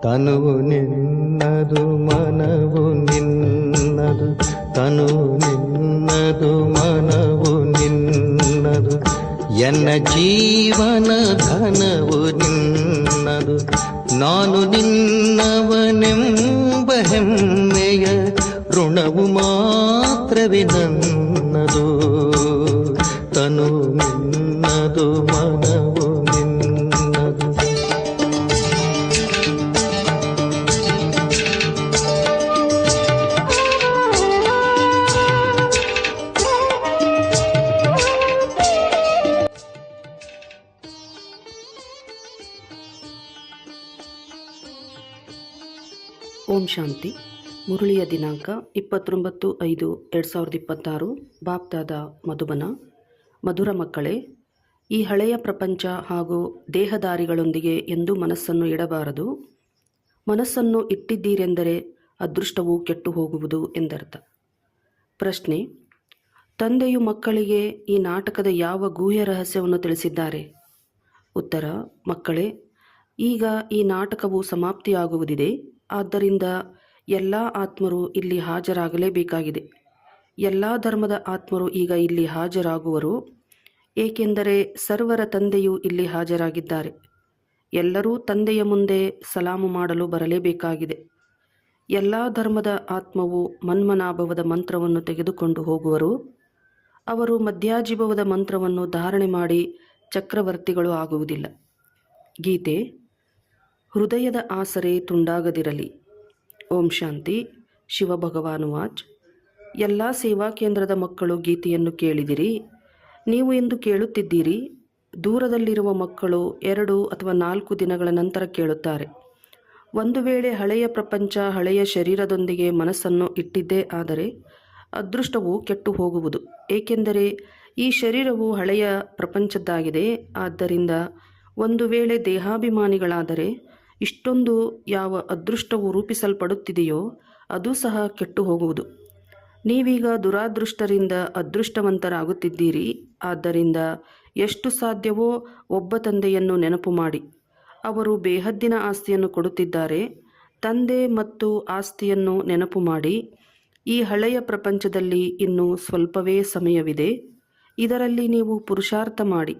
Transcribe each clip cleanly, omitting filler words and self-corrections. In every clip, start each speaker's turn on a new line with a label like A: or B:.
A: ತನುವು ನಿನ್ನದು ಮನವು ನಿನ್ನದು, ತನುವು ನಿನ್ನದು ಮನವು ನಿನ್ನದು, ಎನ್ನ ಜೀವನ ಧನವು ನಿನ್ನದು. ನಾನು ನಿನ್ನವನೆಂಬ ಹೆಮ್ಮೆಯ ಋಣವು ಮಾತ್ರವೇ ನನ್ನದು. ತನು ನಿನ್ನದು ಮನವು ನಿನ್ನದು.
B: ಓಂ ಶಾಂತಿ. ಮುರಳಿಯ ದಿನಾಂಕ 29/5/2026. ಬಾಪ್ದಾದ ಮಧುಬನ. ಮಧುರ ಮಕ್ಕಳೇ, ಈ ಹಳೆಯ ಪ್ರಪಂಚ ಹಾಗೂ ದೇಹದಾರಿಗಳೊಂದಿಗೆ ಎಂದೂ ಮನಸ್ಸನ್ನು ಇಡಬಾರದು. ಮನಸ್ಸನ್ನು ಇಟ್ಟಿದ್ದೀರೆಂದರೆ ಅದೃಷ್ಟವು ಕೆಟ್ಟು ಹೋಗುವುದು ಎಂದರ್ಥ. ಪ್ರಶ್ನೆ: ತಂದೆಯು ಮಕ್ಕಳಿಗೆ ಈ ನಾಟಕದ ಯಾವ ಗೂಹ್ಯ ರಹಸ್ಯವನ್ನು ತಿಳಿಸಿದ್ದಾರೆ? ಉತ್ತರ: ಮಕ್ಕಳೇ, ಈಗ ಈ ನಾಟಕವು ಸಮಾಪ್ತಿಯಾಗುವುದಿದೆ. ಆದ್ದರಿಂದ ಎಲ್ಲ ಆತ್ಮರು ಇಲ್ಲಿ ಹಾಜರಾಗಲೇಬೇಕಾಗಿದೆ. ಎಲ್ಲ ಧರ್ಮದ ಆತ್ಮರು ಈಗ ಇಲ್ಲಿ ಹಾಜರಾಗುವರು, ಏಕೆಂದರೆ ಸರ್ವರ ತಂದೆಯು ಇಲ್ಲಿ ಹಾಜರಾಗಿದ್ದಾರೆ. ಎಲ್ಲರೂ ತಂದೆಯ ಮುಂದೆ ಸಲಾಮು ಮಾಡಲು ಬರಲೇಬೇಕಾಗಿದೆ. ಎಲ್ಲ ಧರ್ಮದ ಆತ್ಮವು ಮನ್ಮನಾಭವದ ಮಂತ್ರವನ್ನು ತೆಗೆದುಕೊಂಡು ಹೋಗುವರು. ಅವರು ಮಧ್ಯಾಜಿಭವದ ಮಂತ್ರವನ್ನು ಧಾರಣೆ ಮಾಡಿ ಚಕ್ರವರ್ತಿಗಳು ಆಗುವುದಿಲ್ಲ. ಗೀತೆ. ಹೃದಯದ ಆಸರೆ ತುಂಡಾಗದಿರಲಿ. ಓಂ ಶಾಂತಿ. ಶಿವಭಗವಾನುವಾಚ್. ಎಲ್ಲ ಸೇವಾ ಕೇಂದ್ರದ ಮಕ್ಕಳು ಗೀತೆಯನ್ನು ಕೇಳಿದಿರಿ. ನೀವು ಎಂದು ಕೇಳುತ್ತಿದ್ದೀರಿ. ದೂರದಲ್ಲಿರುವ ಮಕ್ಕಳು 2 ಅಥವಾ 4 ದಿನಗಳ ನಂತರ ಕೇಳುತ್ತಾರೆ. ಒಂದು ವೇಳೆ ಹಳೆಯ ಪ್ರಪಂಚ ಹಳೆಯ ಶರೀರದೊಂದಿಗೆ ಮನಸ್ಸನ್ನು ಇಟ್ಟಿದ್ದೇ ಆದರೆ ಅದೃಷ್ಟವು ಕೆಟ್ಟು ಹೋಗುವುದು. ಏಕೆಂದರೆ ಈ ಶರೀರವು ಹಳೆಯ ಪ್ರಪಂಚದ್ದಾಗಿದೆ. ಆದ್ದರಿಂದ ಒಂದು ವೇಳೆ ದೇಹಾಭಿಮಾನಿಗಳಾದರೆ ಇಷ್ಟೊಂದು ಯಾವ ಅದೃಷ್ಟವು ರೂಪಿಸಲ್ಪಡುತ್ತಿದೆಯೋ ಅದು ಸಹ ಕೆಟ್ಟು ಹೋಗುವುದು. ನೀವೀಗ ದುರಾದೃಷ್ಟರಿಂದ ಅದೃಷ್ಟವಂತರಾಗುತ್ತಿದ್ದೀರಿ. ಆದ್ದರಿಂದ ಎಷ್ಟು ಸಾಧ್ಯವೋ ಒಬ್ಬ ತಂದೆಯನ್ನು ನೆನಪು ಮಾಡಿ. ಅವರು ಬೇಹದ್ದಿನ ಆಸ್ತಿಯನ್ನು ಕೊಡುತ್ತಿದ್ದಾರೆ. ತಂದೆ ಮತ್ತು ಆಸ್ತಿಯನ್ನು ನೆನಪು ಮಾಡಿ. ಈ ಹಳೆಯ ಪ್ರಪಂಚದಲ್ಲಿ ಇನ್ನೂ ಸ್ವಲ್ಪವೇ ಸಮಯವಿದೆ. ಇದರಲ್ಲಿ ನೀವು ಪುರುಷಾರ್ಥ ಮಾಡಿ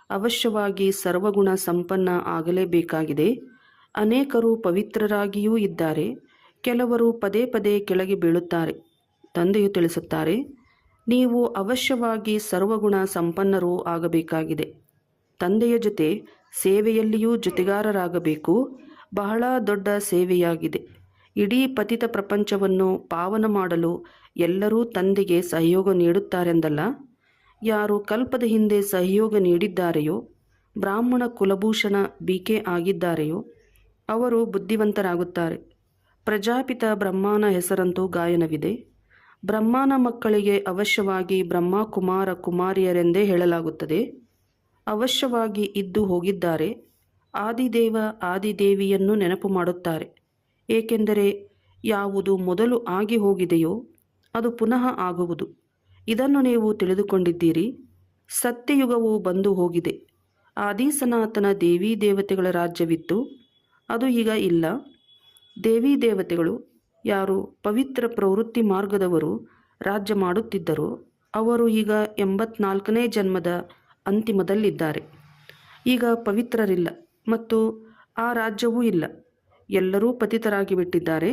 B: ಅವಶ್ಯವಾಗಿ ಸರ್ವಗುಣ ಸಂಪನ್ನ ಆಗಲೇಬೇಕಾಗಿದೆ. ಅನೇಕರು ಪವಿತ್ರರಾಗಿಯೂ ಇದ್ದಾರೆ. ಕೆಲವರು ಪದೇ ಪದೇ ಕೆಳಗೆ ಬೀಳುತ್ತಾರೆ. ತಂದೆಯು ತಿಳಿಸುತ್ತಾರೆ, ನೀವು ಅವಶ್ಯವಾಗಿ ಸರ್ವಗುಣ ಸಂಪನ್ನರೂ ಆಗಬೇಕಾಗಿದೆ. ತಂದೆಯ ಜೊತೆ ಸೇವೆಯಲ್ಲಿಯೂ ಜೊತೆಗಾರರಾಗಬೇಕು. ಬಹಳ ದೊಡ್ಡ ಸೇವೆಯಾಗಿದೆ. ಇಡೀ ಪತಿತ ಪ್ರಪಂಚವನ್ನು ಪಾವನ ಮಾಡಲು ಎಲ್ಲರೂ ತಂದೆಗೆ ಸಹಯೋಗ ನೀಡುತ್ತಾರೆಂದಲ್ಲ. ಯಾರು ಕಲ್ಪದ ಹಿಂದೆ ಸಹಯೋಗ ನೀಡಿದ್ದಾರೆಯೋ, ಬ್ರಾಹ್ಮಣ ಕುಲಭೂಷಣ ಬಿಕೆ ಆಗಿದ್ದಾರೆಯೋ ಅವರು ಬುದ್ಧಿವಂತರಾಗುತ್ತಾರೆ. ಪ್ರಜಾಪಿತ ಬ್ರಹ್ಮನ ಹೆಸರಂತೂ ಗಾಯನವಿದೆ. ಬ್ರಹ್ಮನ ಮಕ್ಕಳಿಗೆ ಅವಶ್ಯವಾಗಿ ಬ್ರಹ್ಮ ಕುಮಾರ ಕುಮಾರಿಯರೆಂದೇ ಹೇಳಲಾಗುತ್ತದೆ. ಅವಶ್ಯವಾಗಿ ಇದ್ದು ಹೋಗಿದ್ದಾರೆ. ಆದಿದೇವ ಆದಿದೇವಿಯನ್ನು ನೆನಪು ಮಾಡುತ್ತಾರೆ. ಏಕೆಂದರೆ ಯಾವುದು ಮೊದಲು ಆಗಿ ಹೋಗಿದೆಯೋ ಅದು ಪುನಃ ಆಗುವುದು. ಇದನ್ನು ನೀವು ತಿಳಿದುಕೊಂಡಿದ್ದೀರಿ. ಸತ್ಯಯುಗವು ಬಂದು ಹೋಗಿದೆ. ಆದಿ ಸನಾತನ ದೇವಿ ದೇವತೆಗಳ ರಾಜ್ಯವಿತ್ತು. ಅದು ಈಗ ಇಲ್ಲ. ದೇವಿ ದೇವತೆಗಳು, ಯಾರು ಪವಿತ್ರ ಪ್ರವೃತ್ತಿ ಮಾರ್ಗದವರು ರಾಜ್ಯ ಮಾಡುತ್ತಿದ್ದರೋ ಅವರು ಈಗ 84ನೇ ಜನ್ಮದ ಅಂತಿಮದಲ್ಲಿದ್ದಾರೆ. ಈಗ ಪವಿತ್ರರಿಲ್ಲ ಮತ್ತು ಆ ರಾಜ್ಯವೂ ಇಲ್ಲ. ಎಲ್ಲರೂ ಪತಿತರಾಗಿ ಬಿಟ್ಟಿದ್ದಾರೆ.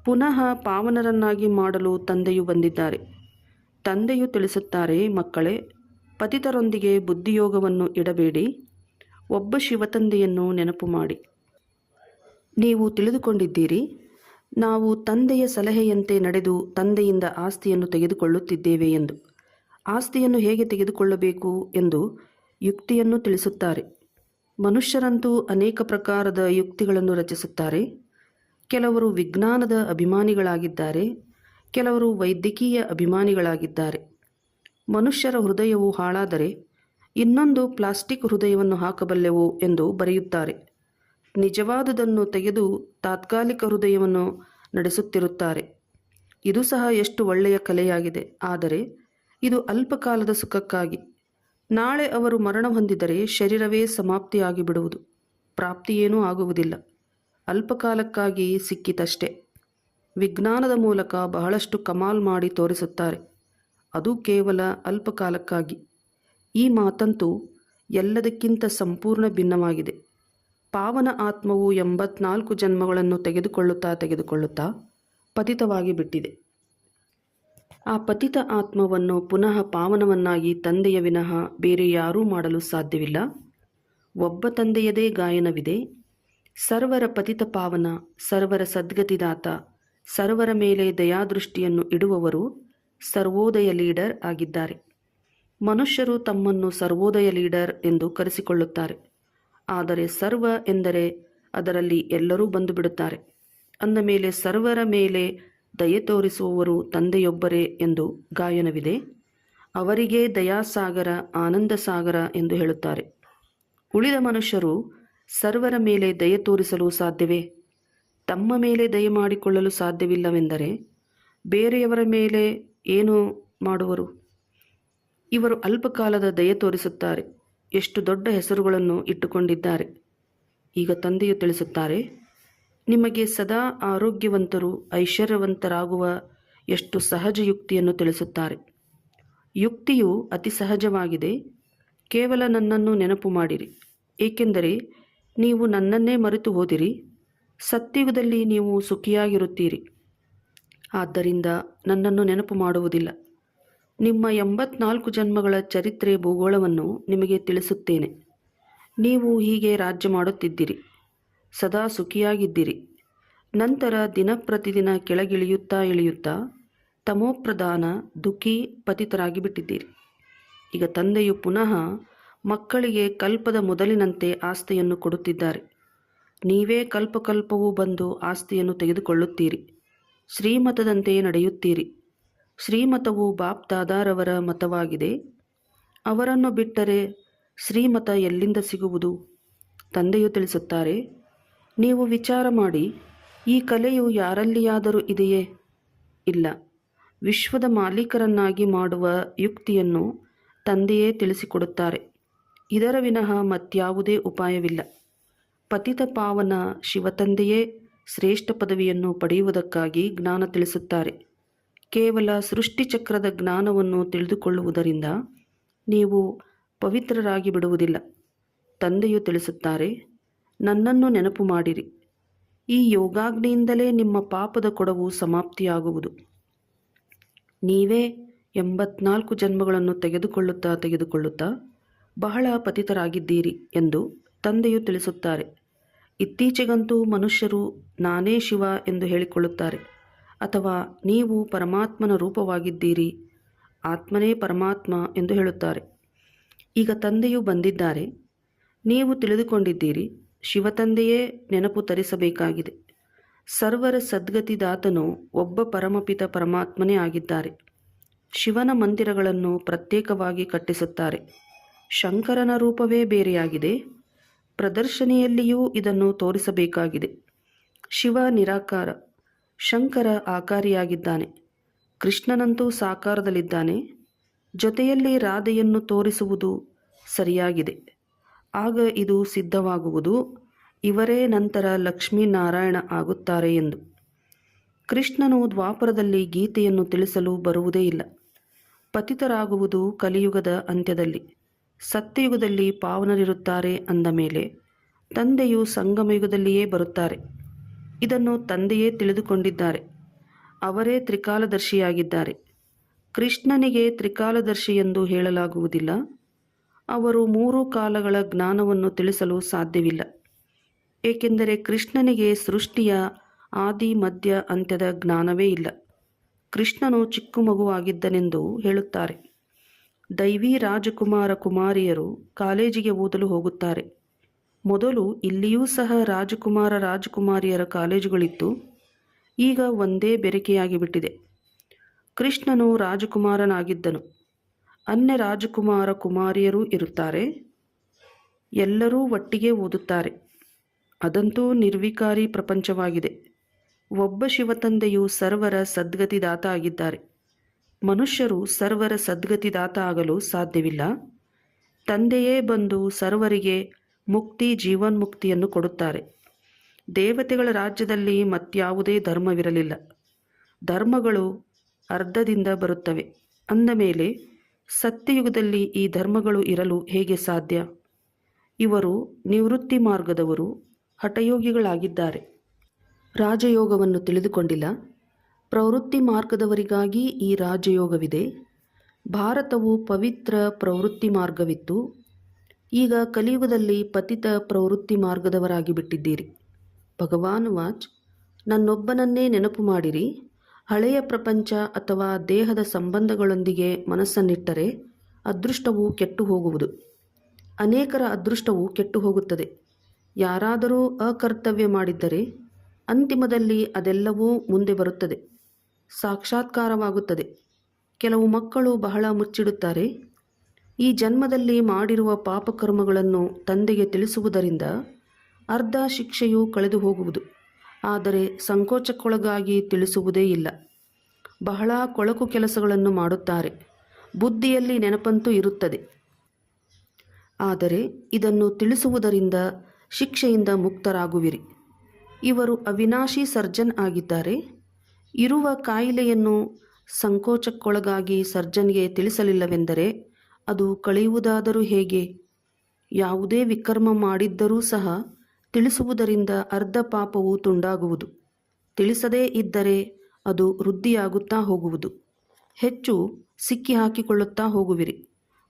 B: ಪುನಃ ಪಾವನರನ್ನಾಗಿ ಮಾಡಲು ತಂದೆಯು ಬಂದಿದ್ದಾರೆ. ತಂದೆಯು ತಿಳಿಸುತ್ತಾರೆ, ಮಕ್ಕಳೇ, ಪತಿತರೊಂದಿಗೆ ಬುದ್ಧಿಯೋಗವನ್ನು ಇಡಬೇಡಿ. ಒಬ್ಬ ಶಿವತಂದೆಯನ್ನು ನೆನಪು ಮಾಡಿ. ನೀವು ತಿಳಿದುಕೊಂಡಿದ್ದೀರಿ, ನಾವು ತಂದೆಯ ಸಲಹೆಯಂತೆ ನಡೆದು ತಂದೆಯಿಂದ ಆಸ್ತಿಯನ್ನು ತೆಗೆದುಕೊಳ್ಳುತ್ತಿದ್ದೇವೆ ಎಂದು. ಆಸ್ತಿಯನ್ನು ಹೇಗೆ ತೆಗೆದುಕೊಳ್ಳಬೇಕು ಎಂದು ಯುಕ್ತಿಯನ್ನು ತಿಳಿಸುತ್ತಾರೆ. ಮನುಷ್ಯರಂತೂ ಅನೇಕ ಪ್ರಕಾರದ ಯುಕ್ತಿಗಳನ್ನು ರಚಿಸುತ್ತಾರೆ. ಕೆಲವರು ವಿಜ್ಞಾನದ ಅಭಿಮಾನಿಗಳಾಗಿದ್ದಾರೆ. ಕೆಲವರು ವೈದ್ಯಕೀಯ ಅಭಿಮಾನಿಗಳಾಗಿದ್ದಾರೆ. ಮನುಷ್ಯರ ಹೃದಯವು ಹಾಳಾದರೆ ಇನ್ನೊಂದು ಪ್ಲಾಸ್ಟಿಕ್ ಹೃದಯವನ್ನು ಹಾಕಬಲ್ಲೆವು ಎಂದು ಬರೆಯುತ್ತಾರೆ. ನಿಜವಾದುದನ್ನು ತೆಗೆದು ತಾತ್ಕಾಲಿಕ ಹೃದಯವನ್ನು ನಡೆಸುತ್ತಿರುತ್ತಾರೆ. ಇದು ಸಹ ಎಷ್ಟು ಒಳ್ಳೆಯ ಕಲೆಯಾಗಿದೆ. ಆದರೆ ಇದು ಅಲ್ಪಕಾಲದ ಸುಖಕ್ಕಾಗಿ. ನಾಳೆ ಅವರು ಮರಣ ಹೊಂದಿದರೆ ಶರೀರವೇ ಸಮಾಪ್ತಿಯಾಗಿ ಬಿಡುವುದು. ಪ್ರಾಪ್ತಿಯೇನೂ ಆಗುವುದಿಲ್ಲ. ಅಲ್ಪಕಾಲಕ್ಕಾಗಿ ಸಿಕ್ಕಿತಷ್ಟೆ. ವಿಜ್ಞಾನದ ಮೂಲಕ ಬಹಳಷ್ಟು ಕಮಾಲ್ ಮಾಡಿ ತೋರಿಸುತ್ತಾರೆ, ಅದು ಕೇವಲ ಅಲ್ಪಕಾಲಕ್ಕಾಗಿ. ಈ ಮಾತಂತೂ ಎಲ್ಲದಕ್ಕಿಂತ ಸಂಪೂರ್ಣ ಭಿನ್ನವಾಗಿದೆ. ಪಾವನ ಆತ್ಮವು 84 ಜನ್ಮಗಳನ್ನು ತೆಗೆದುಕೊಳ್ಳುತ್ತಾ ಪತಿತವಾಗಿ ಬಿಟ್ಟಿದೆ. ಆ ಪತಿತ ಆತ್ಮವನ್ನು ಪುನಃ ಪಾವನವನ್ನಾಗಿ ತಂದೆಯ ವಿನಃ ಬೇರೆ ಯಾರೂ ಮಾಡಲು ಸಾಧ್ಯವಿಲ್ಲ. ಒಬ್ಬ ತಂದೆಯದೇ ಗಾಯನವಿದೆ. ಸರ್ವರ ಪತಿತ ಪಾವನ, ಸರ್ವರ ಸದ್ಗತಿದಾತ, ಸರ್ವರ ಮೇಲೆ ದಯಾದೃಷ್ಟಿಯನ್ನು ಇಡುವವರು ಸರ್ವೋದಯ ಲೀಡರ್ ಆಗಿದ್ದಾರೆ. ಮನುಷ್ಯರು ತಮ್ಮನ್ನು ಸರ್ವೋದಯ ಲೀಡರ್ ಎಂದು ಕರೆಸಿಕೊಳ್ಳುತ್ತಾರೆ. ಆದರೆ ಸರ್ವ ಎಂದರೆ ಅದರಲ್ಲಿ ಎಲ್ಲರೂ ಬಂದು ಬಿಡುತ್ತಾರೆ. ಅಂದ ಮೇಲೆ ಸರ್ವರ ಮೇಲೆ ದಯೆ ತೋರಿಸುವವರು ತಂದೆಯೊಬ್ಬರೇ ಎಂದು ಗಾಯನವಿದೆ. ಅವರಿಗೆ ದಯಾಸಾಗರ, ಆನಂದ ಸಾಗರ ಎಂದು ಹೇಳುತ್ತಾರೆ. ಉಳಿದ ಮನುಷ್ಯರು ಸರ್ವರ ಮೇಲೆ ದಯೆ ತೋರಿಸಲು ಸಾಧ್ಯವೇ? ತಮ್ಮ ಮೇಲೆ ದಯೆ ಮಾಡಿಕೊಳ್ಳಲು ಸಾಧ್ಯವಿಲ್ಲವೆಂದರೆ ಬೇರೆಯವರ ಮೇಲೆ ಏನು ಮಾಡುವರು? ಇವರು ಅಲ್ಪಕಾಲದ ದಯೆ ತೋರಿಸುತ್ತಾರೆ. ಎಷ್ಟು ದೊಡ್ಡ ಹೆಸರುಗಳನ್ನು ಇಟ್ಟುಕೊಂಡಿದ್ದಾರೆ. ಈಗ ತಂದೆಯು ತಿಳಿಸುತ್ತಾರೆ, ನಿಮಗೆ ಸದಾ ಆರೋಗ್ಯವಂತರು, ಐಶ್ವರ್ಯವಂತರಾಗುವ ಎಷ್ಟು ಸಹಜ ಯುಕ್ತಿಯನ್ನು ತಿಳಿಸುತ್ತಾರೆ. ಯುಕ್ತಿಯು ಅತಿ ಸಹಜವಾಗಿದೆ. ಕೇವಲ ನನ್ನನ್ನು ನೆನಪು ಮಾಡಿರಿ, ಏಕೆಂದರೆ ನೀವು ನನ್ನನ್ನೇ ಮರೆತು ಹೋದಿರಿ. ಸತ್ಯುಗದಲ್ಲಿ ನೀವು ಸುಖಿಯಾಗಿರುತ್ತೀರಿ. ಆದ್ದರಿಂದ ನನ್ನನ್ನು ನೆನಪು ಮಾಡುವುದಿಲ್ಲ. ನಿಮ್ಮ 84 ಜನ್ಮಗಳ ಚರಿತ್ರೆ ಭೂಗೋಳವನ್ನು ನಿಮಗೆ ತಿಳಿಸುತ್ತೇನೆ. ನೀವು ಹೀಗೆ ರಾಜ್ಯ ಮಾಡುತ್ತಿದ್ದಿರಿ, ಸದಾ ಸುಖಿಯಾಗಿದ್ದಿರಿ. ನಂತರ ದಿನಪ್ರತಿದಿನ ಇಳಿಯುತ್ತಾ ತಮೋಪ್ರಧಾನ, ದುಃಖಿ, ಪತಿತರಾಗಿ ಬಿಟ್ಟಿದ್ದೀರಿ. ಈಗ ತಂದೆಯು ಪುನಃ ಮಕ್ಕಳಿಗೆ ಕಲ್ಪದ ಮೊದಲಿನಂತೆ ಆಸ್ತಿಯನ್ನು ಕೊಡುತ್ತಿದ್ದಾರೆ. ನೀವೇ ಕಲ್ಪಕಲ್ಪವೂ ಬಂದು ಆಸ್ತಿಯನ್ನು ತೆಗೆದುಕೊಳ್ಳುತ್ತೀರಿ. ಶ್ರೀಮತದಂತೆ ನಡೆಯುತ್ತೀರಿ. ಶ್ರೀಮತವು ಬಾಪ್ ದಾದಾರವರ ಮತವಾಗಿದೆ. ಅವರನ್ನು ಬಿಟ್ಟರೆ ಶ್ರೀಮತ ಎಲ್ಲಿಂದ ಸಿಗುವುದು? ತಂದೆಯು ತಿಳಿಸುತ್ತಾರೆ, ನೀವು ವಿಚಾರ ಮಾಡಿ, ಈ ಕಲೆಯು ಯಾರಲ್ಲಿಯಾದರೂ ಇದೆಯೇ? ಇಲ್ಲ. ವಿಶ್ವದ ಮಾಲೀಕರನ್ನಾಗಿ ಮಾಡುವ ಯುಕ್ತಿಯನ್ನು ತಂದೆಯೇ ತಿಳಿಸಿಕೊಡುತ್ತಾರೆ. ಇದರ ವಿನಃ ಮತ್ಯಾವುದೇ ಉಪಾಯವಿಲ್ಲ. ಪತಿತ ಪಾವನ ಶಿವತಂದೆಯೇ ಶ್ರೇಷ್ಠ ಪದವಿಯನ್ನು ಪಡೆಯುವುದಕ್ಕಾಗಿ ಜ್ಞಾನ ತಿಳಿಸುತ್ತಾರೆ. ಕೇವಲ ಸೃಷ್ಟಿಚಕ್ರದ ಜ್ಞಾನವನ್ನು ತಿಳಿದುಕೊಳ್ಳುವುದರಿಂದ ನೀವು ಪವಿತ್ರರಾಗಿ ಬಿಡುವುದಿಲ್ಲ. ತಂದೆಯು ತಿಳಿಸುತ್ತಾರೆ, ನನ್ನನ್ನು ನೆನಪು ಮಾಡಿರಿ. ಈ ಯೋಗಾಗ್ನಿಯಿಂದಲೇ ನಿಮ್ಮ ಪಾಪದ ಕೊಡವು ಸಮಾಪ್ತಿಯಾಗುವುದು. ನೀವೇ 84 ಜನ್ಮಗಳನ್ನು ತೆಗೆದುಕೊಳ್ಳುತ್ತಾ ಬಹಳ ಪತಿತರಾಗಿದ್ದೀರಿ ಎಂದು ತಂದೆಯು ತಿಳಿಸುತ್ತಾರೆ. ಇತ್ತೀಚೆಗಂತೂ ಮನುಷ್ಯರು ನಾನೇ ಶಿವ ಎಂದು ಹೇಳಿಕೊಳ್ಳುತ್ತಾರೆ, ಅಥವಾ ನೀವು ಪರಮಾತ್ಮನ ರೂಪವಾಗಿದ್ದೀರಿ, ಆತ್ಮನೇ ಪರಮಾತ್ಮ ಎಂದು ಹೇಳುತ್ತಾರೆ. ಈಗ ತಂದೆಯು ಬಂದಿದ್ದಾರೆ. ನೀವು ತಿಳಿದುಕೊಂಡಿದ್ದೀರಿ, ಶಿವತಂದೆಯೇ ನೆನಪು ತರಿಸಬೇಕಾಗಿದೆ. ಸರ್ವರ ಸದ್ಗತಿದಾತನು ಒಬ್ಬ ಪರಮಪಿತ ಪರಮಾತ್ಮನೇ ಆಗಿದ್ದಾರೆ. ಶಿವನ ಮಂದಿರಗಳನ್ನು ಪ್ರತ್ಯೇಕವಾಗಿ ಕಟ್ಟಿಸುತ್ತಾರೆ. ಶಂಕರನ ರೂಪವೇ ಬೇರೆಯಾಗಿದೆ. ಪ್ರದರ್ಶನಿಯಲ್ಲಿಯೂ ಇದನ್ನು ತೋರಿಸಬೇಕಾಗಿದೆ. ಶಿವ ನಿರಾಕಾರ, ಶಂಕರ ಆಕಾರಿಯಾಗಿದ್ದಾನೆ. ಕೃಷ್ಣನಂತೂ ಸಾಕಾರದಲ್ಲಿದ್ದಾನೆ. ಜೊತೆಯಲ್ಲಿ ರಾಧೆಯನ್ನು ತೋರಿಸುವುದು ಸರಿಯಾಗಿದೆ. ಆಗ ಇದು ಸಿದ್ಧವಾಗುವುದು, ಇವರೇ ನಂತರ ಲಕ್ಷ್ಮೀನಾರಾಯಣ ಆಗುತ್ತಾರೆ ಎಂದು. ಕೃಷ್ಣನು ದ್ವಾಪರದಲ್ಲಿ ಗೀತೆಯನ್ನು ತಿಳಿಸಲು ಬರುವುದೇ ಇಲ್ಲ. ಪತಿತರಾಗುವುದು ಕಲಿಯುಗದ ಅಂತ್ಯದಲ್ಲಿ. ಸತ್ಯಯುಗದಲ್ಲಿ ಪಾವನರಿರುತ್ತಾರೆ ಅಂದ ಮೇಲೆ ತಂದೆಯು ಸಂಗಮಯುಗದಲ್ಲಿಯೇ ಬರುತ್ತಾರೆ. ಇದನ್ನು ತಂದೆಯೇ ತಿಳಿದುಕೊಂಡಿದ್ದಾರೆ. ಅವರೇ ತ್ರಿಕಾಲದರ್ಶಿಯಾಗಿದ್ದಾರೆ. ಕೃಷ್ಣನಿಗೆ ತ್ರಿಕಾಲದರ್ಶಿ ಎಂದು ಹೇಳಲಾಗುವುದಿಲ್ಲ. ಅವರು 3 ಕಾಲಗಳ ಜ್ಞಾನವನ್ನು ತಿಳಿಸಲು ಸಾಧ್ಯವಿಲ್ಲ. ಏಕೆಂದರೆ ಕೃಷ್ಣನಿಗೆ ಸೃಷ್ಟಿಯ ಆದಿ ಮಧ್ಯ ಅಂತ್ಯದ ಜ್ಞಾನವೇ ಇಲ್ಲ. ಕೃಷ್ಣನು ಚಿಕ್ಕ ಮಗುವಾಗಿದ್ದನೆಂದು ಹೇಳುತ್ತಾರೆ. ದೈವಿ ರಾಜಕುಮಾರ ಕುಮಾರಿಯರು ಕಾಲೇಜಿಗೆ ಓದಲು ಹೋಗುತ್ತಾರೆ. ಮೊದಲು ಇಲ್ಲಿಯೂ ಸಹ ರಾಜಕುಮಾರಿಯರ ಕಾಲೇಜುಗಳಿತ್ತು. ಈಗ ಒಂದೇ ಬೆರಕೆಯಾಗಿ ಬಿಟ್ಟಿದೆ. ಕೃಷ್ಣನು ರಾಜಕುಮಾರನಾಗಿದ್ದನು. ಅನ್ಯ ರಾಜಕುಮಾರ ಕುಮಾರಿಯರೂ ಇರುತ್ತಾರೆ. ಎಲ್ಲರೂ ಒಟ್ಟಿಗೆ ಓದುತ್ತಾರೆ. ಅದಂತೂ ನಿರ್ವಿಕಾರಿ ಪ್ರಪಂಚವಾಗಿದೆ. ಒಬ್ಬ ಶಿವತಂದೆಯು ಸರ್ವರ ಸದ್ಗತಿದಾತ ಆಗಿದ್ದಾರೆ. ಮನುಷ್ಯರು ಸರ್ವರ ಸದ್ಗತಿದಾತ ಆಗಲು ಸಾಧ್ಯವಿಲ್ಲ. ತಂದೆಯೇ ಬಂದು ಸರ್ವರಿಗೆ ಮುಕ್ತಿ, ಜೀವನ್ಮುಕ್ತಿಯನ್ನು ಕೊಡುತ್ತಾರೆ. ದೇವತೆಗಳ ರಾಜ್ಯದಲ್ಲಿ ಮತ್ಯಾವುದೇ ಧರ್ಮವಿರಲಿಲ್ಲ. ಧರ್ಮಗಳು ಅರ್ಧದಿಂದ ಬರುತ್ತವೆ ಅಂದ ಮೇಲೆ ಸತ್ಯಯುಗದಲ್ಲಿ ಈ ಧರ್ಮಗಳು ಇರಲು ಹೇಗೆ ಸಾಧ್ಯ? ಇವರು ನಿವೃತ್ತಿ ಮಾರ್ಗದವರು, ಹಠಯೋಗಿಗಳಾಗಿದ್ದಾರೆ. ರಾಜಯೋಗವನ್ನು ತಿಳಿದುಕೊಂಡಿಲ್ಲ. ಪ್ರವೃತ್ತಿ ಮಾರ್ಗದವರಿಗಾಗಿ ಈ ರಾಜಯೋಗವಿದೆ. ಭಾರತವು ಪವಿತ್ರ ಪ್ರವೃತ್ತಿ ಮಾರ್ಗವಿತ್ತು. ಈಗ ಕಲಿಯುಗದಲ್ಲಿ ಪತಿತ ಪ್ರವೃತ್ತಿ ಮಾರ್ಗದವರಾಗಿ ಬಿಟ್ಟಿದ್ದೀರಿ. ಭಗವಾನ್ ವಾಚ್, ನನ್ನೊಬ್ಬನನ್ನೇ ನೆನಪು ಮಾಡಿರಿ. ಹಳೆಯ ಪ್ರಪಂಚ ಅಥವಾ ದೇಹದ ಸಂಬಂಧಗಳೊಂದಿಗೆ ಮನಸ್ಸನ್ನಿಟ್ಟರೆ ಅದೃಷ್ಟವು ಕೆಟ್ಟು ಹೋಗುವುದು. ಅನೇಕರ ಅದೃಷ್ಟವು ಕೆಟ್ಟು ಹೋಗುತ್ತದೆ. ಯಾರಾದರೂ ಅಕರ್ತವ್ಯ ಮಾಡಿದ್ದರೆ ಅಂತಿಮದಲ್ಲಿ ಅದೆಲ್ಲವೂ ಮುಂದೆ ಬರುತ್ತದೆ, ಸಾಕ್ಷಾತ್ಕಾರವಾಗುತ್ತದೆ. ಕೆಲವು ಮಕ್ಕಳು ಬಹಳ ಮುಚ್ಚಿಡುತ್ತಾರೆ. ಈ ಜನ್ಮದಲ್ಲಿ ಮಾಡಿರುವ ಪಾಪಕರ್ಮಗಳನ್ನು ತಂದೆಗೆ ತಿಳಿಸುವುದರಿಂದ ಅರ್ಧ ಶಿಕ್ಷೆಯು ಕಳೆದು ಹೋಗುವುದು. ಆದರೆ ಸಂಕೋಚಕ್ಕೊಳಗಾಗಿ ತಿಳಿಸುವುದೇ ಇಲ್ಲ. ಬಹಳ ಕೊಳಕು ಕೆಲಸಗಳನ್ನು ಮಾಡುತ್ತಾರೆ. ಬುದ್ಧಿಯಲ್ಲಿ ನೆನಪಂತೂ ಇರುತ್ತದೆ. ಆದರೆ ಇದನ್ನು ತಿಳಿಸುವುದರಿಂದ ಶಿಕ್ಷೆಯಿಂದ ಮುಕ್ತರಾಗುವಿರಿ. ಇವರು ಅವಿನಾಶಿ ಸರ್ಜನ್ ಆಗಿದ್ದಾರೆ. ಇರುವ ಕಾಯಿಲೆಯನ್ನು ಸಂಕೋಚಕ್ಕೊಳಗಾಗಿ ಸರ್ಜನ್ಗೆ ತಿಳಿಸಲಿಲ್ಲವೆಂದರೆ ಅದು ಕಳೆಯುವುದಾದರೂ ಹೇಗೆ? ಯಾವುದೇ ವಿಕರ್ಮ ಮಾಡಿದ್ದರೂ ಸಹ ತಿಳಿಸುವುದರಿಂದ ಅರ್ಧ ಪಾಪವು ತುಂಡಾಗುವುದು. ತಿಳಿಸದೇ ಇದ್ದರೆ ಅದು ವೃದ್ಧಿಯಾಗುತ್ತಾ ಹೋಗುವುದು. ಹೆಚ್ಚು ಸಿಕ್ಕಿ ಹಾಕಿಕೊಳ್ಳುತ್ತಾ ಹೋಗುವಿರಿ.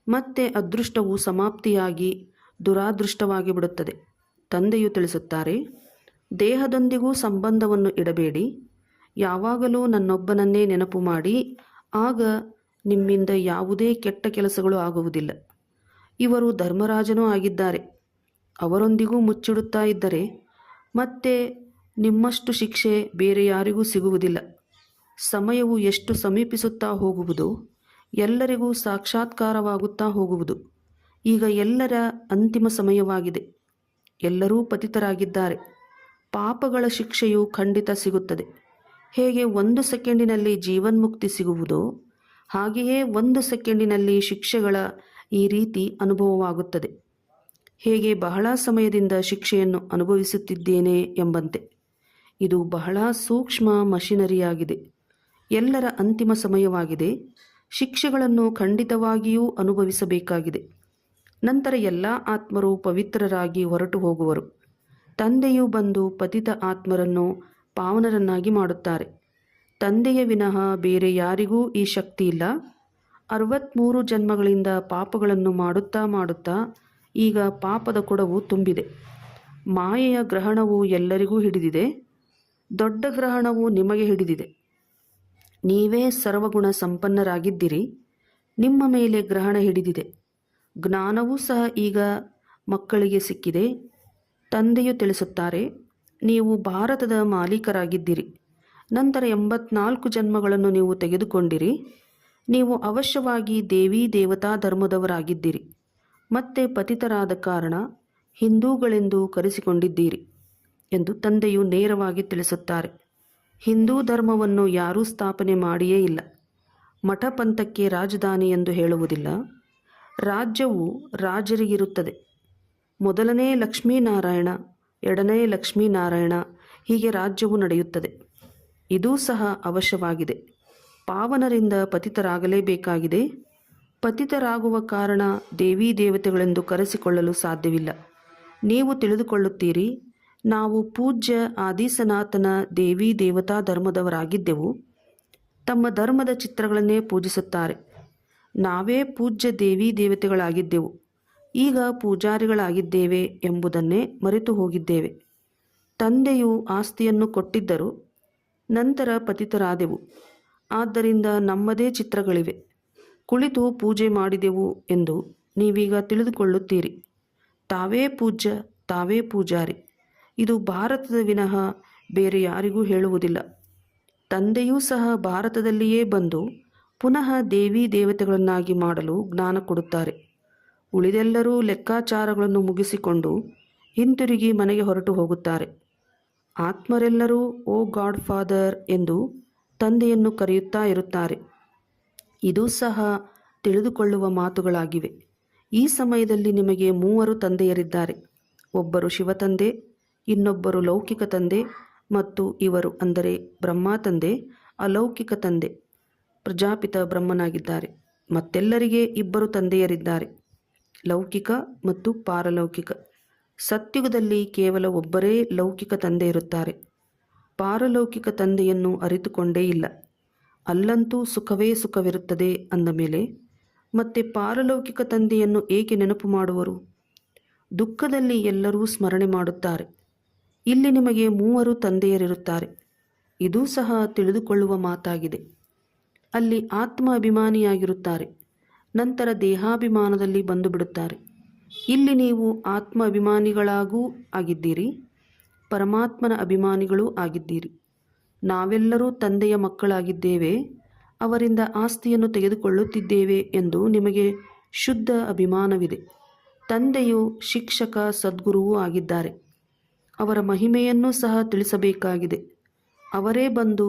B: ಮತ್ತೆ ಅದೃಷ್ಟವು ಸಮಾಪ್ತಿಯಾಗಿ ದುರಾದೃಷ್ಟವಾಗಿ ಬಿಡುತ್ತದೆ. ತಂದೆಯು ತಿಳಿಸುತ್ತಾರೆ, ದೇಹದೊಂದಿಗೂ ಸಂಬಂಧವನ್ನು ಇಡಬೇಡಿ. ಯಾವಾಗಲೂ ನನ್ನೊಬ್ಬನನ್ನೇ ನೆನಪು ಮಾಡಿ. ಆಗ ನಿಮ್ಮಿಂದ ಯಾವುದೇ ಕೆಟ್ಟ ಕೆಲಸಗಳು ಆಗುವುದಿಲ್ಲ. ಇವರು ಧರ್ಮರಾಜನೂ ಆಗಿದ್ದಾರೆ. ಅವರೊಂದಿಗೂ ಮುಚ್ಚಿಡುತ್ತಾ ಇದ್ದರೆ ಮತ್ತೆ ನಿಮ್ಮಷ್ಟು ಶಿಕ್ಷೆ ಬೇರೆ ಯಾರಿಗೂ ಸಿಗುವುದಿಲ್ಲ. ಸಮಯವು ಎಷ್ಟು ಸಮೀಪಿಸುತ್ತಾ ಹೋಗುವುದೋ ಎಲ್ಲರಿಗೂ ಸಾಕ್ಷಾತ್ಕಾರವಾಗುತ್ತಾ ಹೋಗುವುದು. ಈಗ ಎಲ್ಲರ ಅಂತಿಮ ಸಮಯವಾಗಿದೆ. ಎಲ್ಲರೂ ಪತಿತರಾಗಿದ್ದಾರೆ. ಪಾಪಗಳ ಶಿಕ್ಷೆಯು ಖಂಡಿತ ಸಿಗುತ್ತದೆ. ಹೇಗೆ 1 ಸೆಕೆಂಡಿನಲ್ಲಿ ಜೀವನ್ಮುಕ್ತಿ ಸಿಗುವುದೋ ಹಾಗೆಯೇ 1 ಸೆಕೆಂಡಿನಲ್ಲಿ ಶಿಕ್ಷೆಗಳ ಈ ರೀತಿ ಅನುಭವವಾಗುತ್ತದೆ. ಹೇಗೆ ಬಹಳ ಸಮಯದಿಂದ ಶಿಕ್ಷೆಯನ್ನು ಅನುಭವಿಸುತ್ತಿದ್ದೇನೆ ಎಂಬಂತೆ. ಇದು ಬಹಳ ಸೂಕ್ಷ್ಮ ಮಷಿನರಿಯಾಗಿದೆ. ಎಲ್ಲರ ಅಂತಿಮ ಸಮಯವಾಗಿದೆ. ಶಿಕ್ಷೆಗಳನ್ನು ಖಂಡಿತವಾಗಿಯೂ ಅನುಭವಿಸಬೇಕಾಗಿದೆ. ನಂತರ ಎಲ್ಲ ಆತ್ಮರು ಪವಿತ್ರರಾಗಿ ಹೊರಟು ಹೋಗುವರು. ತಂದೆಯು ಬಂದು ಪತಿತ ಆತ್ಮರನ್ನು ಪಾವನರನ್ನಾಗಿ ಮಾಡುತ್ತಾರೆ. ತಂದೆಯ ವಿನಃ ಬೇರೆ ಯಾರಿಗೂ ಈ ಶಕ್ತಿ ಇಲ್ಲ. 63 ಜನ್ಮಗಳಿಂದ ಪಾಪಗಳನ್ನು ಮಾಡುತ್ತಾ ಮಾಡುತ್ತಾ ಈಗ ಪಾಪದ ಕೊಡವು ತುಂಬಿದೆ. ಮಾಯೆಯ ಗ್ರಹಣವು ಎಲ್ಲರಿಗೂ ಹಿಡಿದಿದೆ. ದೊಡ್ಡ ಗ್ರಹಣವು ನಿಮಗೆ ಹಿಡಿದಿದೆ. ನೀವೇ ಸರ್ವಗುಣ ಸಂಪನ್ನರಾಗಿದ್ದಿರಿ. ನಿಮ್ಮ ಮೇಲೆ ಗ್ರಹಣ ಹಿಡಿದಿದೆ. ಜ್ಞಾನವೂ ಸಹ ಈಗ ಮಕ್ಕಳಿಗೆ ಸಿಕ್ಕಿದೆ. ತಂದೆಯು ತಿಳಿಸುತ್ತಾರೆ, ನೀವು ಭಾರತದ ಮಾಲೀಕರಾಗಿದ್ದಿರಿ. ನಂತರ 84 ಜನ್ಮಗಳನ್ನು ನೀವು ತೆಗೆದುಕೊಂಡಿರಿ. ನೀವು ಅವಶ್ಯವಾಗಿ ದೇವಿ ದೇವತಾ ಧರ್ಮದವರಾಗಿದ್ದಿರಿ. ಮತ್ತೆ ಪತಿತರಾದ ಕಾರಣ ಹಿಂದೂಗಳೆಂದು ಕರೆಸಿಕೊಂಡಿದ್ದೀರಿ ಎಂದು ತಂದೆಯು ನೇರವಾಗಿ ತಿಳಿಸುತ್ತಾರೆ. ಹಿಂದೂ ಧರ್ಮವನ್ನು ಯಾರೂ ಸ್ಥಾಪನೆ ಮಾಡಿಯೇ ಇಲ್ಲ. ಮಠಪಂಥಕ್ಕೆ ರಾಜಧಾನಿ ಎಂದು ಹೇಳುವುದಿಲ್ಲ. ರಾಜ್ಯವು ರಾಜರಿಗಿರುತ್ತದೆ. ಮೊದಲನೇ ಲಕ್ಷ್ಮೀನಾರಾಯಣ, ಎರಡನೇ ಲಕ್ಷ್ಮೀನಾರಾಯಣ, ಹೀಗೆ ರಾಜ್ಯವು ನಡೆಯುತ್ತದೆ. ಇದೂ ಸಹ ಅವಶ್ಯವಾಗಿದೆ. ಪಾವನರಿಂದ ಪತಿತರಾಗಲೇಬೇಕಾಗಿದೆ. ಪತಿತರಾಗುವ ಕಾರಣ ದೇವಿ ದೇವತೆಗಳೆಂದು ಕರೆಸಿಕೊಳ್ಳಲು ಸಾಧ್ಯವಿಲ್ಲ. ನೀವು ತಿಳಿದುಕೊಳ್ಳುತ್ತೀರಿ, ನಾವು ಪೂಜ್ಯ ಆದಿಸನಾತನ ದೇವಿ ದೇವತಾ ಧರ್ಮದವರಾಗಿದ್ದೆವು. ತಮ್ಮ ಧರ್ಮದ ಚಿತ್ರಗಳನ್ನೇ ಪೂಜಿಸುತ್ತಾರೆ. ನಾವೇ ಪೂಜ್ಯ ದೇವಿ ದೇವತೆಗಳಾಗಿದ್ದೆವು. ಈಗ ಪೂಜಾರಿಗಳಾಗಿದ್ದೇವೆ ಎಂಬುದನ್ನೇ ಮರೆತು ಹೋಗಿದ್ದೇವೆ. ತಂದೆಯು ಆಸ್ತಿಯನ್ನು ಕೊಟ್ಟಿದ್ದರು. ನಂತರ ಪತಿತರಾದೆವು. ಆದ್ದರಿಂದ ನಮ್ಮದೇ ಚಿತ್ರಗಳಿವೆ. ಕುಳಿತು ಪೂಜೆ ಮಾಡಿದೆವು ಎಂದು ನೀವೀಗ ತಿಳಿದುಕೊಳ್ಳುತ್ತೀರಿ. ತಾವೇ ಪೂಜ್ಯ, ತಾವೇ ಪೂಜಾರಿ. ಇದು ಭಾರತದ ವಿನಃ ಬೇರೆ ಯಾರಿಗೂ ಹೇಳುವುದಿಲ್ಲ. ತಂದೆಯೂ ಸಹ ಭಾರತದಲ್ಲಿಯೇ ಬಂದು ಪುನಃ ದೇವಿ ದೇವತೆಗಳನ್ನಾಗಿ ಮಾಡಲು ಜ್ಞಾನ ಕೊಡುತ್ತಾರೆ. ಉಳಿದೆಲ್ಲರೂ ಲೆಕ್ಕಾಚಾರಗಳನ್ನು ಮುಗಿಸಿಕೊಂಡು ಹಿಂತಿರುಗಿ ಮನೆಗೆ ಹೊರಟು ಹೋಗುತ್ತಾರೆ. ಆತ್ಮರೆಲ್ಲರೂ ಓ ಗಾಡ್ ಫಾದರ್ ಎಂದು ತಂದೆಯನ್ನು ಕರೆಯುತ್ತಾ ಇರುತ್ತಾರೆ. ಇದೂ ಸಹ ತಿಳಿದುಕೊಳ್ಳುವ ಮಾತುಗಳಾಗಿವೆ. ಈ ಸಮಯದಲ್ಲಿ ನಿಮಗೆ 3 ತಂದೆಯರಿದ್ದಾರೆ. ಒಬ್ಬರು ಶಿವತಂದೆ, ಇನ್ನೊಬ್ಬರು ಲೌಕಿಕ ತಂದೆ ಮತ್ತು ಇವರು ಅಂದರೆ ಬ್ರಹ್ಮ ತಂದೆ ಅಲೌಕಿಕ ತಂದೆ ಪ್ರಜಾಪಿತ ಬ್ರಹ್ಮನಾಗಿದ್ದಾರೆ. ಮತ್ತೆಲ್ಲರಿಗೆ ಇಬ್ಬರು ತಂದೆಯರಿದ್ದಾರೆ, ಲೌಕಿಕ ಮತ್ತು ಪಾರಲೌಕಿಕ. ಸತ್ಯುಗದಲ್ಲಿ ಕೇವಲ ಒಬ್ಬರೇ ಲೌಕಿಕ ತಂದೆ ಇರುತ್ತಾರೆ. ಪಾರಲೌಕಿಕ ತಂದೆಯನ್ನು ಅರಿತುಕೊಂಡೇ ಇಲ್ಲ. ಅಲ್ಲಂತೂ ಸುಖವೇ ಸುಖವಿರುತ್ತದೆ ಅಂದ ಮೇಲೆ ಮತ್ತೆ ಪಾರಲೌಕಿಕ ತಂದೆಯನ್ನು ಏಕೆ ನೆನಪು ಮಾಡುವರು? ದುಃಖದಲ್ಲಿ ಎಲ್ಲರೂ ಸ್ಮರಣೆ ಮಾಡುತ್ತಾರೆ. ಇಲ್ಲಿ ನಿಮಗೆ 3 ತಂದೆಯರಿರುತ್ತಾರೆ. ಇದೂ ಸಹ ತಿಳಿದುಕೊಳ್ಳುವ ಮಾತಾಗಿದೆ. ಅಲ್ಲಿ ಆತ್ಮ ಅಭಿಮಾನಿಯಾಗಿರುತ್ತಾರೆ, ನಂತರ ದೇಹಾಭಿಮಾನದಲ್ಲಿ ಬಂದು ಬಿಡುತ್ತಾರೆ. ಇಲ್ಲಿ ನೀವು ಆತ್ಮ ಅಭಿಮಾನಿಗಳಾಗೂ ಆಗಿದ್ದೀರಿ, ಪರಮಾತ್ಮನ ಅಭಿಮಾನಿಗಳೂ ಆಗಿದ್ದೀರಿ. ನಾವೆಲ್ಲರೂ ತಂದೆಯ ಮಕ್ಕಳಾಗಿದ್ದೇವೆ, ಅವರಿಂದ ಆಸ್ತಿಯನ್ನು ತೆಗೆದುಕೊಳ್ಳುತ್ತಿದ್ದೇವೆ ಎಂದು ನಿಮಗೆ ಶುದ್ಧ ಅಭಿಮಾನವಿದೆ. ತಂದೆಯು ಶಿಕ್ಷಕ ಸದ್ಗುರುವೂ ಆಗಿದ್ದಾರೆ. ಅವರ ಮಹಿಮೆಯನ್ನೂ ಸಹ ತಿಳಿಸಬೇಕಾಗಿದೆ. ಅವರೇ ಬಂದು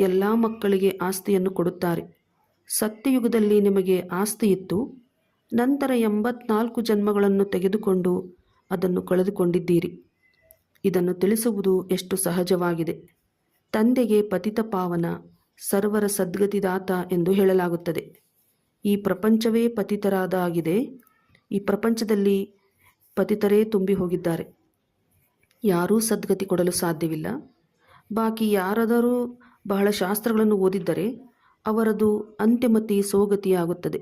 B: ಎಲ್ಲ ಮಕ್ಕಳಿಗೆ ಆಸ್ತಿಯನ್ನು ಕೊಡುತ್ತಾರೆ. ಸತ್ಯಯುಗದಲ್ಲಿ ನಿಮಗೆ ಆಸ್ತಿ ಇತ್ತು, ನಂತರ 84 ಜನ್ಮಗಳನ್ನು ತೆಗೆದುಕೊಂಡು ಅದನ್ನು ಕಳೆದುಕೊಂಡಿದ್ದೀರಿ. ಇದನ್ನು ತಿಳಿಸುವುದು ಎಷ್ಟು ಸಹಜವಾಗಿದೆ. ತಂದೆಗೆ ಪತಿತ ಪಾವನ, ಸರ್ವರ ಸದ್ಗತಿದಾತ ಎಂದು ಹೇಳಲಾಗುತ್ತದೆ. ಈ ಪ್ರಪಂಚವೇ ಪತಿತರಾದ ಆಗಿದೆ. ಈ ಪ್ರಪಂಚದಲ್ಲಿ ಪತಿತರೇ ತುಂಬಿ ಹೋಗಿದ್ದಾರೆ. ಯಾರೂ ಸದ್ಗತಿ ಕೊಡಲು ಸಾಧ್ಯವಿಲ್ಲ. ಬಾಕಿ ಯಾರಾದರೂ ಬಹಳ ಶಾಸ್ತ್ರಗಳನ್ನು ಓದಿದ್ದರೆ ಅವರದು ಅಂತ್ಯಮತಿ ಸೋಗತಿಯಾಗುತ್ತದೆ.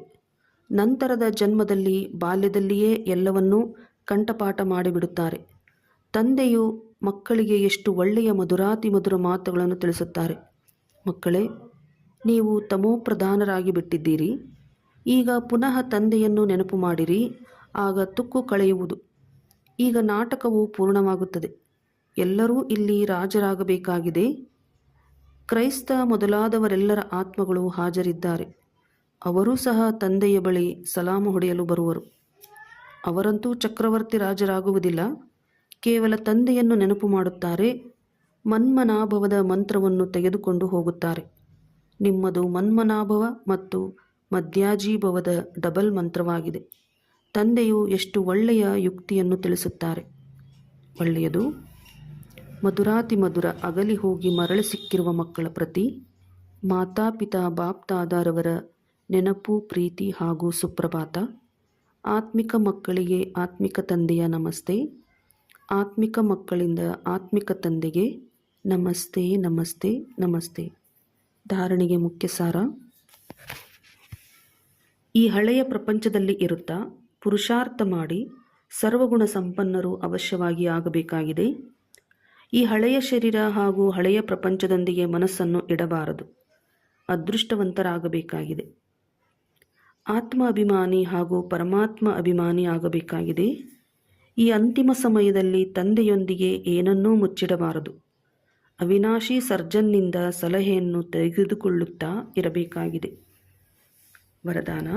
B: ನಂತರದ ಜನ್ಮದಲ್ಲಿ ಬಾಲ್ಯದಲ್ಲಿಯೇ ಎಲ್ಲವನ್ನೂ ಕಂಠಪಾಠ ಮಾಡಿಬಿಡುತ್ತಾರೆ. ತಂದೆಯು ಮಕ್ಕಳಿಗೆ ಎಷ್ಟು ಒಳ್ಳೆಯ ಮಧುರಾತಿ ಮಧುರ ಮಾತುಗಳನ್ನು ತಿಳಿಸುತ್ತಾರೆ. ಮಕ್ಕಳೇ, ನೀವು ತಮೋಪ್ರಧಾನರಾಗಿ ಬಿಟ್ಟಿದ್ದೀರಿ. ಈಗ ಪುನಃ ತಂದೆಯನ್ನು ನೆನಪು ಮಾಡಿರಿ, ಆಗ ತುಕ್ಕು ಕಳೆಯುವುದು. ಈಗ ನಾಟಕವು ಪೂರ್ಣವಾಗುತ್ತದೆ. ಎಲ್ಲರೂ ಇಲ್ಲಿ ರಾಜರಾಗಬೇಕಾಗಿದೆ. ಕ್ರೈಸ್ತ ಮೊದಲಾದವರೆಲ್ಲರ ಆತ್ಮಗಳು ಹಾಜರಿದ್ದಾರೆ. ಅವರೂ ಸಹ ತಂದೆಯ ಬಳಿ ಸಲಾಮು ಹೊಡೆಯಲು ಬರುವರು. ಅವರಂತೂ ಚಕ್ರವರ್ತಿ ರಾಜರಾಗುವುದಿಲ್ಲ, ಕೇವಲ ತಂದೆಯನ್ನು ನೆನಪು ಮಾಡುತ್ತಾರೆ. ಮನ್ಮನಾಭವದ ಮಂತ್ರವನ್ನು ತೆಗೆದುಕೊಂಡು ಹೋಗುತ್ತಾರೆ. ನಿಮ್ಮದು ಮನ್ಮನಾಭವ ಮತ್ತು ಮಧ್ಯಾಜೀಭವದ ಡಬಲ್ ಮಂತ್ರವಾಗಿದೆ. ತಂದೆಯು ಎಷ್ಟು ಒಳ್ಳೆಯ ಯುಕ್ತಿಯನ್ನು ತಿಳಿಸುತ್ತಾರೆ. ಒಳ್ಳೆಯದು. ಮಧುರಾತಿ ಮಧುರ ಅಗಲಿ ಹೋಗಿ ಮರಳಿ ಸಿಕ್ಕಿರುವ ಮಕ್ಕಳ ಪ್ರತಿ ಮಾತಾಪಿತಾ ಬಾಪ್ದಾದರವರ ನೆನಪು, ಪ್ರೀತಿ ಹಾಗೂ ಸುಪ್ರಭಾತ. ಆತ್ಮಿಕ ಮಕ್ಕಳಿಗೆ ಆತ್ಮಿಕ ತಂದೆಯ ನಮಸ್ತೆ. ಆತ್ಮಿಕ ಮಕ್ಕಳಿಂದ ಆತ್ಮಿಕ ತಂದೆಗೆ ನಮಸ್ತೆ ನಮಸ್ತೆ ನಮಸ್ತೆ. ಧಾರಣೆಗೆ ಮುಖ್ಯ ಸಾರ. ಈ ಹಳೆಯ ಪ್ರಪಂಚದಲ್ಲಿ ಇರುತ್ತಾ ಪುರುಷಾರ್ಥ ಮಾಡಿ ಸರ್ವಗುಣ ಸಂಪನ್ನರು ಅವಶ್ಯವಾಗಿ ಆಗಬೇಕಾಗಿದೆ. ಈ ಹಳೆಯ ಶರೀರ ಹಾಗೂ ಹಳೆಯ ಪ್ರಪಂಚದೊಂದಿಗೆ ಮನಸ್ಸನ್ನು ಇಡಬಾರದು. ಅದೃಷ್ಟವಂತರಾಗಬೇಕಾಗಿದೆ. ಆತ್ಮ ಅಭಿಮಾನಿ ಹಾಗೂ ಪರಮಾತ್ಮ ಅಭಿಮಾನಿ ಆಗಬೇಕಾಗಿದೆ. ಈ ಅಂತಿಮ ಸಮಯದಲ್ಲಿ ತಂದೆಯೊಂದಿಗೆ ಏನನ್ನೂ ಮುಚ್ಚಿಡಬಾರದು. ಅವಿನಾಶಿ ಸರ್ಜನ್ನಿಂದ ಸಲಹೆಯನ್ನು ತೆಗೆದುಕೊಳ್ಳುತ್ತಾ ಇರಬೇಕಾಗಿದೆ. ವರದಾನ: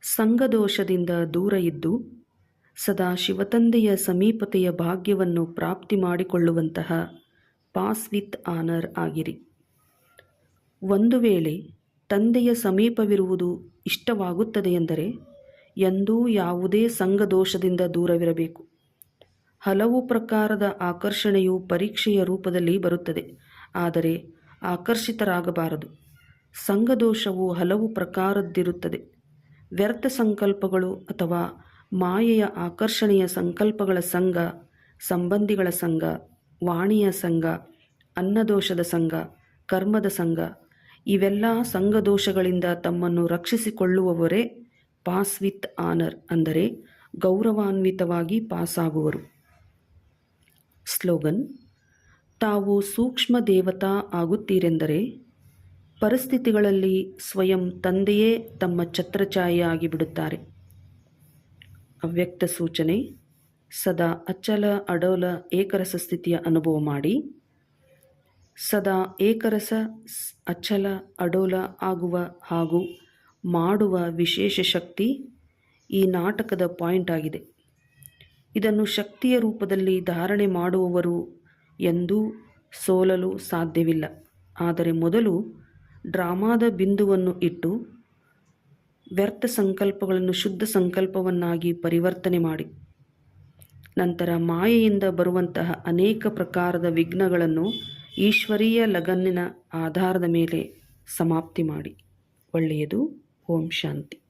B: ಸಂಘದೋಷದಿಂದ ದೂರ ಇದ್ದು ಸದಾ ಶಿವತಂದೆಯ ಸಮೀಪತೆಯ ಭಾಗ್ಯವನ್ನು ಪ್ರಾಪ್ತಿ ಮಾಡಿಕೊಳ್ಳುವಂತಹ ಪಾಸ್ ವಿತ್ ಆನರ್ ಆಗಿರಿ. ಒಂದು ವೇಳೆ ತಂದೆಯ ಸಮೀಪವಿರುವುದು ಇಷ್ಟವಾಗುತ್ತದೆಯೆಂದರೆ ಎಂದೂ ಯಾವುದೇ ಸಂಘದೋಷದಿಂದ ದೂರವಿರಬೇಕು. ಹಲವು ಪ್ರಕಾರದ ಆಕರ್ಷಣೆಯು ಪರೀಕ್ಷೆಯ ರೂಪದಲ್ಲಿ ಬರುತ್ತದೆ, ಆದರೆ ಆಕರ್ಷಿತರಾಗಬಾರದು. ಸಂಘದೋಷವು ಹಲವು ಪ್ರಕಾರದ್ದಿರುತ್ತದೆ. ವ್ಯರ್ಥ ಸಂಕಲ್ಪಗಳು ಅಥವಾ ಮಾಯೆಯ ಆಕರ್ಷಣೆಯ ಸಂಕಲ್ಪಗಳ ಸಂಘ, ಸಂಬಂಧಿಗಳ ಸಂಘ, ವಾಣಿಯ ಸಂಘ, ಅನ್ನದೋಷದ ಸಂಘ, ಕರ್ಮದ ಸಂಘ, ಇವೆಲ್ಲ ಸಂಘದೋಷಗಳಿಂದ ತಮ್ಮನ್ನು ರಕ್ಷಿಸಿಕೊಳ್ಳುವವರೇ ಪಾಸ್ ವಿತ್ ಆನರ್ ಅಂದರೆ ಗೌರವಾನ್ವಿತವಾಗಿ ಪಾಸಾಗುವರು. ಸ್ಲೋಗನ್: ತಾವು ಸೂಕ್ಷ್ಮ ದೇವತಾ ಆಗುತ್ತೀರೆಂದರೆ ಪರಿಸ್ಥಿತಿಗಳಲ್ಲಿ ಸ್ವಯಂ ತಂದೆಯೇ ತಮ್ಮ ಛತ್ರಛಾಯೆ ಆಗಿಬಿಡುತ್ತಾರೆ. ಅವ್ಯಕ್ತ ಸೂಚನೆ: ಸದಾ ಅಚಲ ಅಡೋಲ ಏಕರಸ ಸ್ಥಿತಿಯ ಅನುಭವ ಮಾಡಿ. ಸದಾ ಏಕರಸ, ಅಚಲ, ಅಡೋಲ ಆಗುವ ಹಾಗೂ ಮಾಡುವ ವಿಶೇಷ ಶಕ್ತಿ ಈ ನಾಟಕದ ಪಾಯಿಂಟ್ ಆಗಿದೆ. ಇದನ್ನು ಶಕ್ತಿಯ ರೂಪದಲ್ಲಿ ಧಾರಣೆ ಮಾಡುವವರು ಎಂದೂ ಸೋಲಲು ಸಾಧ್ಯವಿಲ್ಲ. ಆದರೆ ಮೊದಲು ಡ್ರಾಮಾದ ಬಿಂದುವನ್ನು ಇಟ್ಟು ವ್ಯರ್ಥ ಸಂಕಲ್ಪಗಳನ್ನು ಶುದ್ಧ ಸಂಕಲ್ಪವನ್ನಾಗಿ ಪರಿವರ್ತನೆ ಮಾಡಿ. ನಂತರ ಮಾಯೆಯಿಂದ ಬರುವಂತಹ ಅನೇಕ ಪ್ರಕಾರದ ವಿಘ್ನಗಳನ್ನು ಈಶ್ವರೀಯ ಲಗನ್ನಿನ ಆಧಾರದ ಮೇಲೆ ಸಮಾಪ್ತಿ ಮಾಡಿ. ಒಳ್ಳೆಯದು. ಓಂ ಶಾಂತಿ.